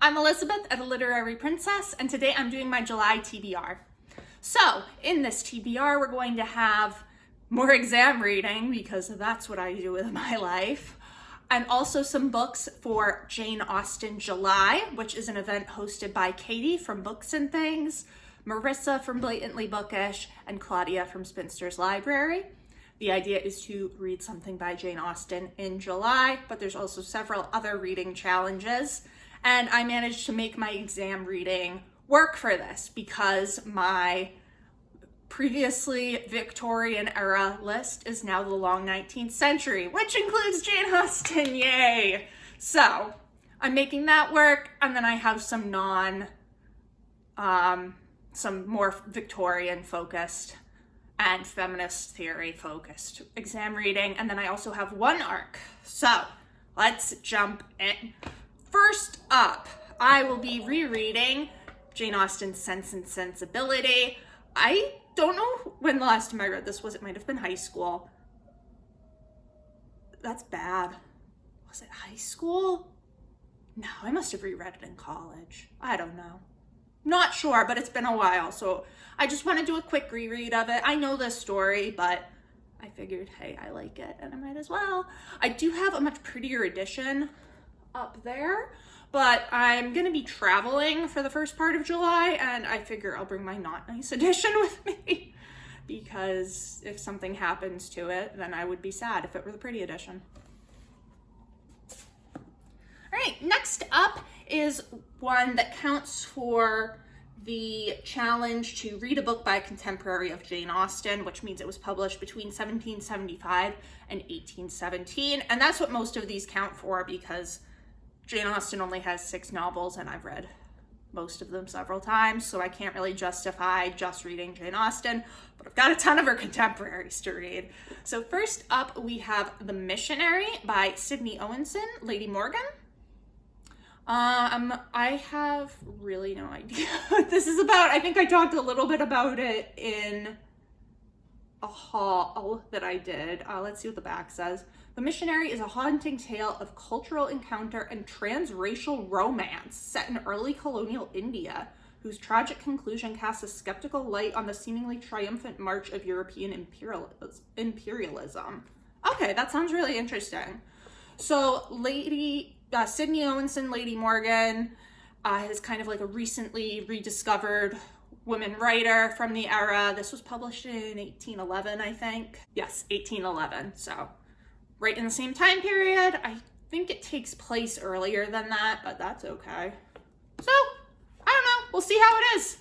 I'm Elizabeth, a literary princess, and today I'm doing my July TBR. So, in this TBR, we're going to have more exam reading, because that's what I do with my life, and also some books for Jane Austen July, which is an event hosted by Katie from Books and Things, Marissa from Blatantly Bookish, and Claudia from Spinster's Library. The idea is to read something by Jane Austen in July, but there's also several other reading challenges. And I managed to make my exam reading work for this because my previously Victorian era list is now the long 19th century, which includes Jane Austen, yay! So I'm making that work, and then I have some some more Victorian focused and feminist theory focused exam reading, and then I also have one arc. So let's jump in. First up, I will be rereading Jane Austen's Sense and Sensibility. I don't know when the last time I read this was. It might have been high school. That's bad. Was it high school? No, I must have reread it in college. I don't know. Not sure, but it's been a while, so I just want to do a quick reread of it. I know this story, but I figured, hey, I like it, and I might as well. I do have a much prettier edition up there, but I'm gonna be traveling for the first part of July, and I figure I'll bring my not nice edition with me, because if something happens to it, then I would be sad if it were the pretty edition. All right, next up is one that counts for the challenge to read a book by a contemporary of Jane Austen, which means it was published between 1775 and 1817. And that's what most of these count for, because Jane Austen only has 6 novels, and I've read most of them several times, so I can't really justify just reading Jane Austen, but I've got a ton of her contemporaries to read. So first up, we have The Missionary by Sydney Owenson, Lady Morgan. I have really no idea what this is about. I think I talked a little bit about it in a haul that I did. Let's see what the back says. The Missionary is a haunting tale of cultural encounter and transracial romance set in early colonial India, whose tragic conclusion casts a skeptical light on the seemingly triumphant march of European imperialism. Okay, that sounds really interesting. So Sydney Owenson, Lady Morgan, is kind of like a recently rediscovered woman writer from the era. This was published in 1811, I think. Yes, 1811, so right in the same time period. I think it takes place earlier than that, but that's okay. So, I don't know, we'll see how it is.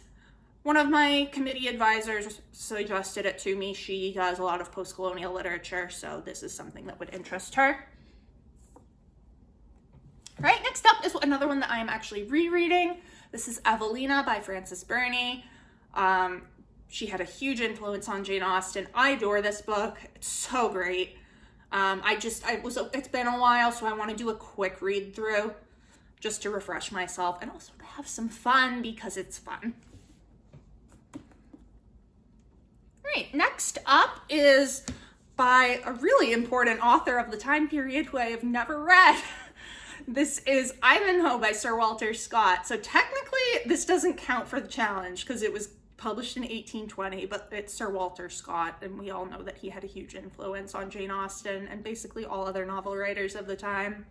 One of my committee advisors suggested it to me. She does a lot of post-colonial literature, so this is something that would interest her. All right, next up is another one that I am actually rereading. This is Evelina by Frances Burney. She had a huge influence on Jane Austen. I adore this book. It's so great. It's been a while, so I want to do a quick read through just to refresh myself and also to have some fun because it's fun. All right, next up is by a really important author of the time period who I have never read. This is Ivanhoe by Sir Walter Scott. So technically, this doesn't count for the challenge because it was published in 1820, but it's Sir Walter Scott, and we all know that he had a huge influence on Jane Austen and basically all other novel writers of the time.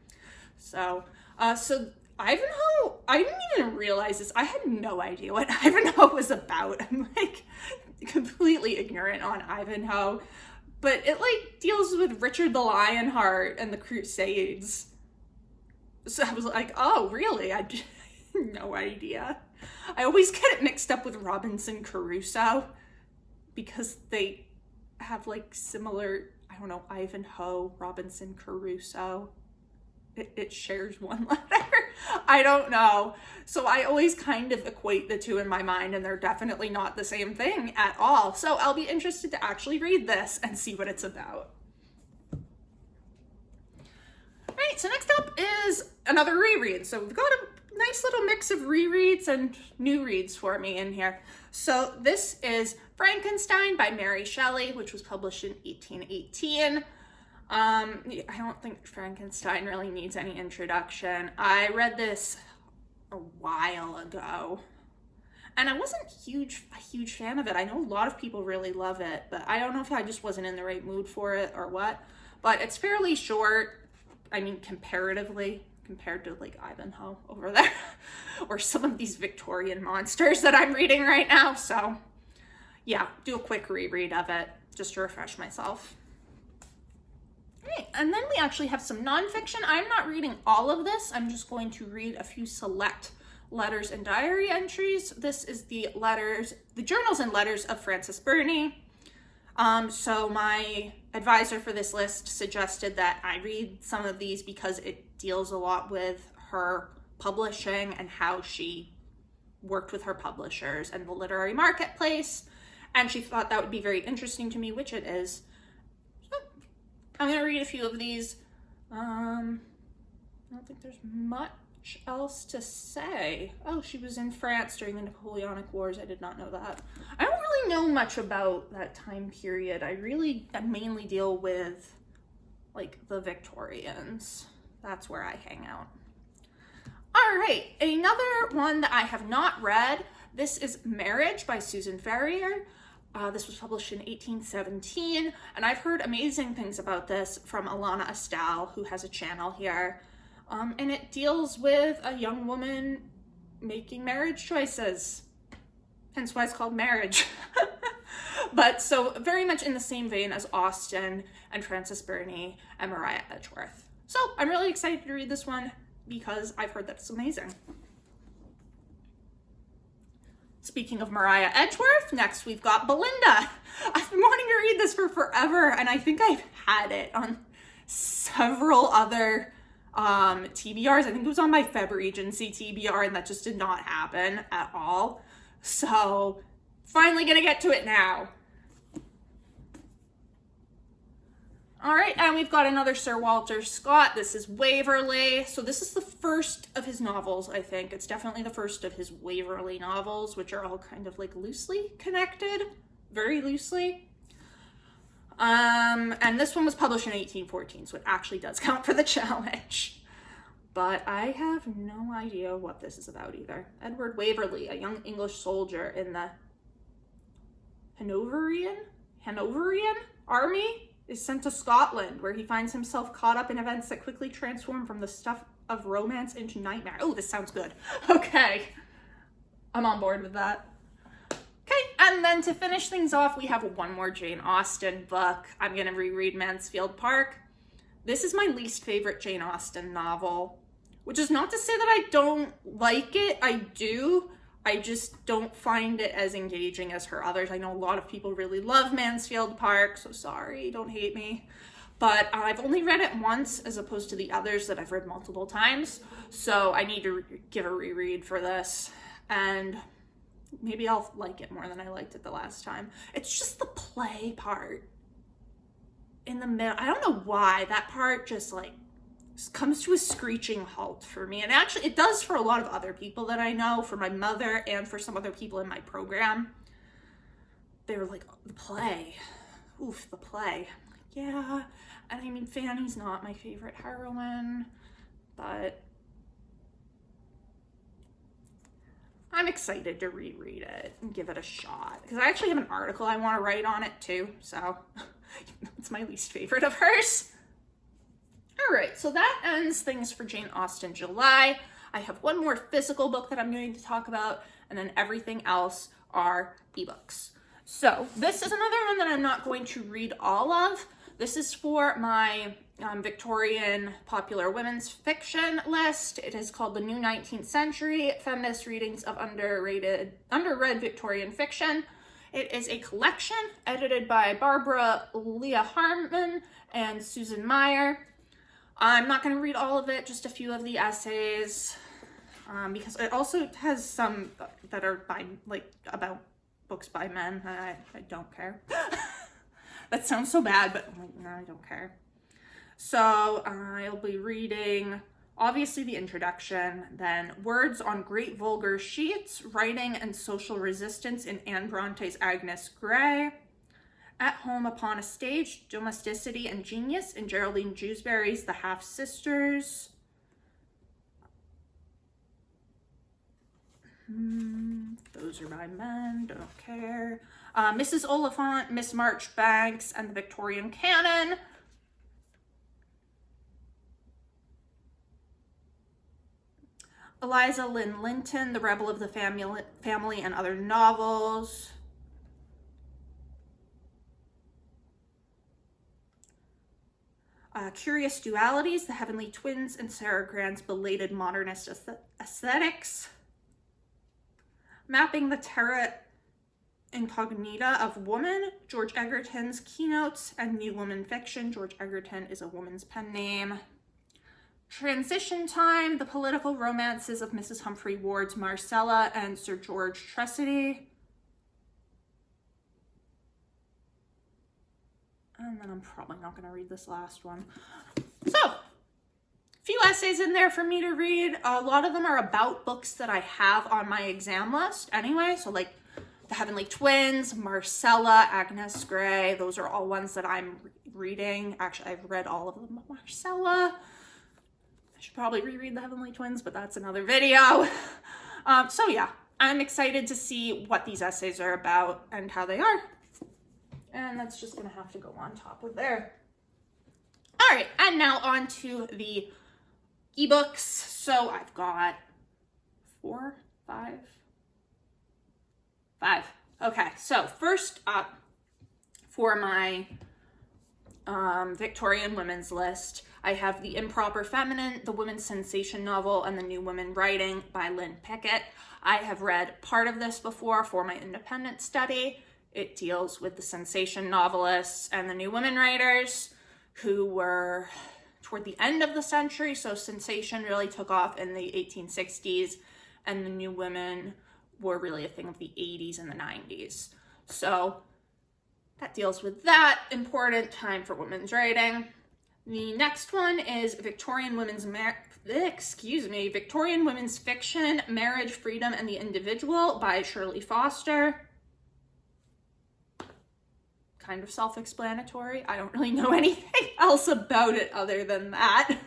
So Ivanhoe, I didn't even realize this. I had no idea what Ivanhoe was about. I'm like completely ignorant on Ivanhoe, but it like deals with Richard the Lionheart and the Crusades. So I was like, oh, really? I had no idea. I always get it mixed up with Robinson Crusoe because they have like similar, I don't know, Ivanhoe, Robinson Crusoe. It shares one letter. I don't know. So I always kind of equate the two in my mind, and they're definitely not the same thing at all. So I'll be interested to actually read this and see what it's about. Right, so next up is another reread. So we've got a nice little mix of rereads and new reads for me in here. So this is Frankenstein by Mary Shelley, which was published in 1818. I don't think Frankenstein really needs any introduction. I read this a while ago. And I wasn't a huge fan of it. I know a lot of people really love it, but I don't know if I just wasn't in the right mood for it or what. But it's fairly short. I mean, comparatively, compared to like Ivanhoe over there, or some of these Victorian monsters that I'm reading right now. So yeah, do a quick reread of it just to refresh myself. Right, and then we actually have some nonfiction. I'm not reading all of this. I'm just going to read a few select letters and diary entries. This is the journals and letters of Frances Burney. So my advisor for this list suggested that I read some of these because it deals a lot with her publishing and how she worked with her publishers and the literary marketplace. And she thought that would be very interesting to me, which it is. So I'm going to read a few of these. I don't think there's much else to say. Oh, she was in France during the Napoleonic Wars. I did not know that. I don't really know much about that time period. I mainly deal with like the Victorians. That's where I hang out. All right, another one that I have not read. This is Marriage by Susan Ferrier. This was published in 1817, and I've heard amazing things about this from Alana Estelle, who has a channel here. And it deals with a young woman making marriage choices, hence why it's called Marriage. But so very much in the same vein as Austen and Frances Burney and Maria Edgeworth. So I'm really excited to read this one because I've heard that it's amazing. Speaking of Maria Edgeworth, next we've got Belinda. I've been wanting to read this for forever, and I think I've had it on several other TBRs. I think it was on my Feb Regency TBR, and that just did not happen at all. So finally gonna get to it now. All right, and we've got another Sir Walter Scott. This is Waverly. So this is the first of his novels, I think. It's definitely the first of his Waverly novels, which are all kind of like loosely connected, very loosely. And this one was published in 1814, so it actually does count for the challenge. But I have no idea what this is about either. Edward Waverly, a young English soldier in the Hanoverian army, is sent to Scotland, where he finds himself caught up in events that quickly transform from the stuff of romance into nightmare. Oh, this sounds good. Okay. I'm on board with that. Okay, and then to finish things off, we have one more Jane Austen book. I'm going to reread Mansfield Park. This is my least favorite Jane Austen novel, which is not to say that I don't like it. I do. I just don't find it as engaging as her others. I know a lot of people really love Mansfield Park, so sorry, don't hate me. But I've only read it once as opposed to the others that I've read multiple times. So I need to give a reread for this. And maybe I'll like it more than I liked it the last time. It's just the play part in the middle. I don't know why that part just like comes to a screeching halt for me. And actually it does for a lot of other people that I know, for my mother and for some other people in my program. They were like, the play. Oof, the play. Yeah. And I mean, Fanny's not my favorite heroine, but I'm excited to reread it and give it a shot. Because I actually have an article I want to write on it too. So it's my least favorite of hers. All right, so that ends things for Jane Austen July. I have one more physical book that I'm going to talk about, and then everything else are ebooks. So this is another one that I'm not going to read all of. This is for my Victorian popular women's fiction list. It is called The New 19th Century, Feminist Readings of Underread Victorian Fiction. It is a collection edited by Barbara Leah Harmon and Susan Meyer. I'm not going to read all of it, just a few of the essays, because it also has some that are about books by men, and I don't care. That sounds so bad, but no, I don't care. So I'll be reading, obviously, the introduction, then Words on Great Vulgar Sheets, Writing and Social Resistance in Anne Bronte's Agnes Grey, At Home Upon a Stage, Domesticity and Genius in Geraldine Dewsbury's The Half-Sisters. Those are by men, don't care. Mrs. Oliphant, Miss Marchbanks, and the Victorian Canon. Eliza Lynn Linton, The Rebel of the Family and Other Novels. Curious Dualities, The Heavenly Twins, and Sarah Grant's Belated Modernist Aesthetics. Mapping the Terra Incognita of Woman, George Egerton's Keynotes and New Woman Fiction. George Egerton is a woman's pen name. Transition Time, The Political Romances of Mrs. Humphrey Ward's Marcella and Sir George Tressady. And then I'm probably not going to read this last one. So, a few essays in there for me to read. A lot of them are about books that I have on my exam list anyway. So like The Heavenly Twins, Marcella, Agnes Grey. Those are all ones that I'm reading. Actually, I've read all of them. Marcella. I should probably reread The Heavenly Twins, but that's another video. So yeah, I'm excited to see what these essays are about and how they are. And that's just gonna have to go on top of there. All right, and now on to the ebooks. So I've got five. Okay, so first up for my Victorian women's list, I have The Improper Feminine, the women's sensation novel, and the New Women Writing by Lynn Pickett. I have read part of this before for my independent study. It deals with the sensation novelists and the new women writers who were toward the end of the century. So sensation really took off in the 1860s, and the new women were really a thing of the 80s and the 90s. So that deals with that important time for women's writing. The next one is Victorian Women's Fiction, Marriage, Freedom, and the Individual by Shirley Foster. Kind of self-explanatory. I don't really know anything else about it other than that.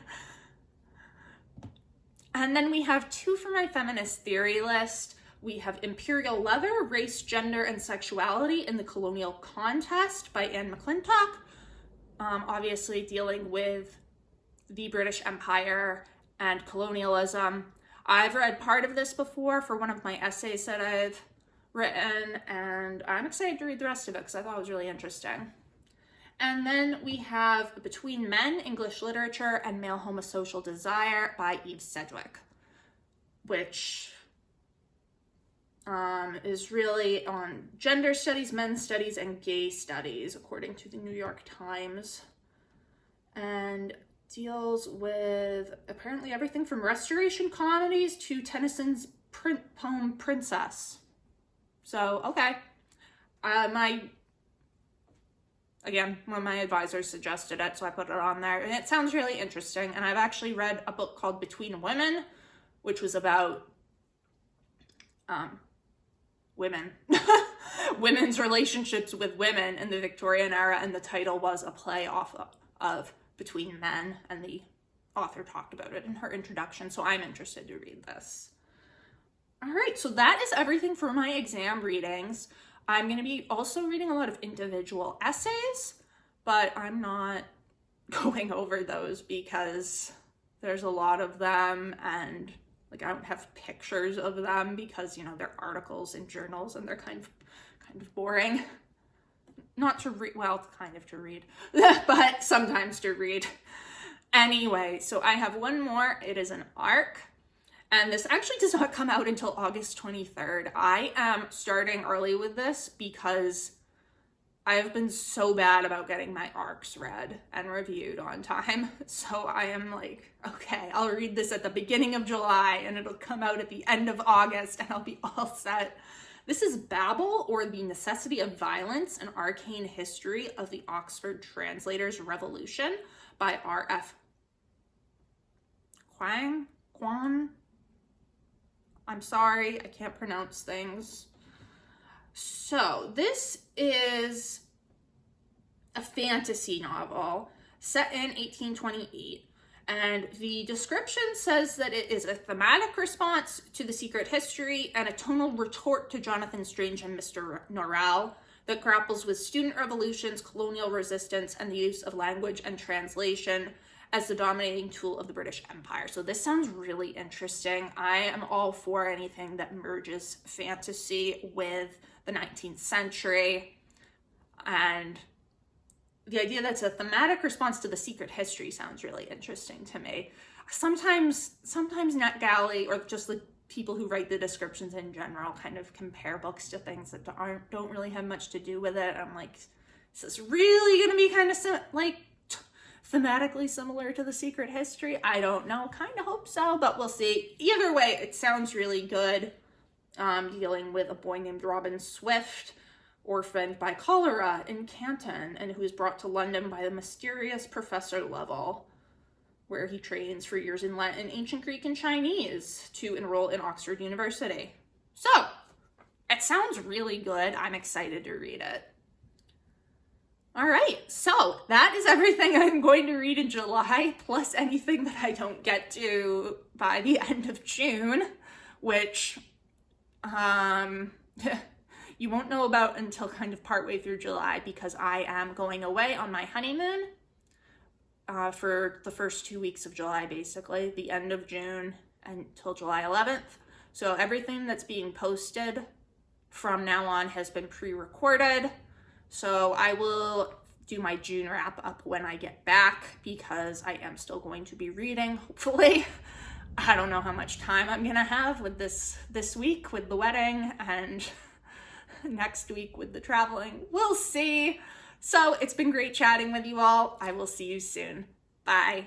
And then we have two for my feminist theory list. We have Imperial Leather, Race, Gender, and Sexuality in the Colonial Contest by Anne McClintock. Obviously dealing with the British Empire and colonialism. I've read part of this before for one of my essays that I've written, and I'm excited to read the rest of it because I thought it was really interesting. And then we have Between Men, English Literature, and Male Homosocial Desire by Eve Sedgwick, which is really on gender studies, men's studies, and gay studies, according to the New York Times, and deals with apparently everything from Restoration comedies to Tennyson's poem Princess. So, okay. One of my advisors suggested it, so I put it on there. And it sounds really interesting. And I've actually read a book called Between Women, which was about women. Women's relationships with women in the Victorian era. And the title was a play off of Between Men. And the author talked about it in her introduction. So I'm interested to read this. All right, so that is everything for my exam readings. I'm going to be also reading a lot of individual essays, but I'm not going over those because there's a lot of them, and like I don't have pictures of them because, you know, they're articles in journals and they're kind of boring. Not to read, well, kind of to read, but sometimes to read. Anyway, so I have one more. It is an ARC. And this actually does not come out until August 23rd. I am starting early with this because I have been so bad about getting my ARCs read and reviewed on time. So I am like, okay, I'll read this at the beginning of July and it'll come out at the end of August and I'll be all set. This is Babel, or The Necessity of Violence, an Arcane History of the Oxford Translators' Revolution by R.F. Kwang? I'm sorry, I can't pronounce things. So this is a fantasy novel set in 1828, And the description says that it is a thematic response to The Secret History and a tonal retort to Jonathan Strange and Mr. Norrell that grapples with student revolutions, colonial resistance, and the use of language and translation as the dominating tool of the British Empire. So this sounds really interesting. I am all for anything that merges fantasy with the 19th century. And the idea that's a thematic response to The Secret History sounds really interesting to me. Sometimes NetGalley, or just the people who write the descriptions in general, kind of compare books to things that don't really have much to do with it. I'm like, is this really going to be kind of thematically similar to The Secret History? I don't know. Kind of hope so, but we'll see. Either way, it sounds really good. Dealing with a boy named Robin Swift, orphaned by cholera in Canton, and who is brought to London by the mysterious Professor Lovell, where he trains for years in Latin, ancient Greek, and Chinese to enroll in Oxford University. So, it sounds really good. I'm excited to read it. All right, so that is everything I'm going to read in July, plus anything that I don't get to by the end of June, which, you won't know about until kind of partway through July, because I am going away on my honeymoon for the first 2 weeks of July, basically, the end of June until July 11th. So everything that's being posted from now on has been pre-recorded. So I will do my June wrap up when I get back, because I am still going to be reading, hopefully. I don't know how much time I'm gonna have with this week with the wedding and next week with the traveling. We'll see. So it's been great chatting with you all. I will see you soon. Bye.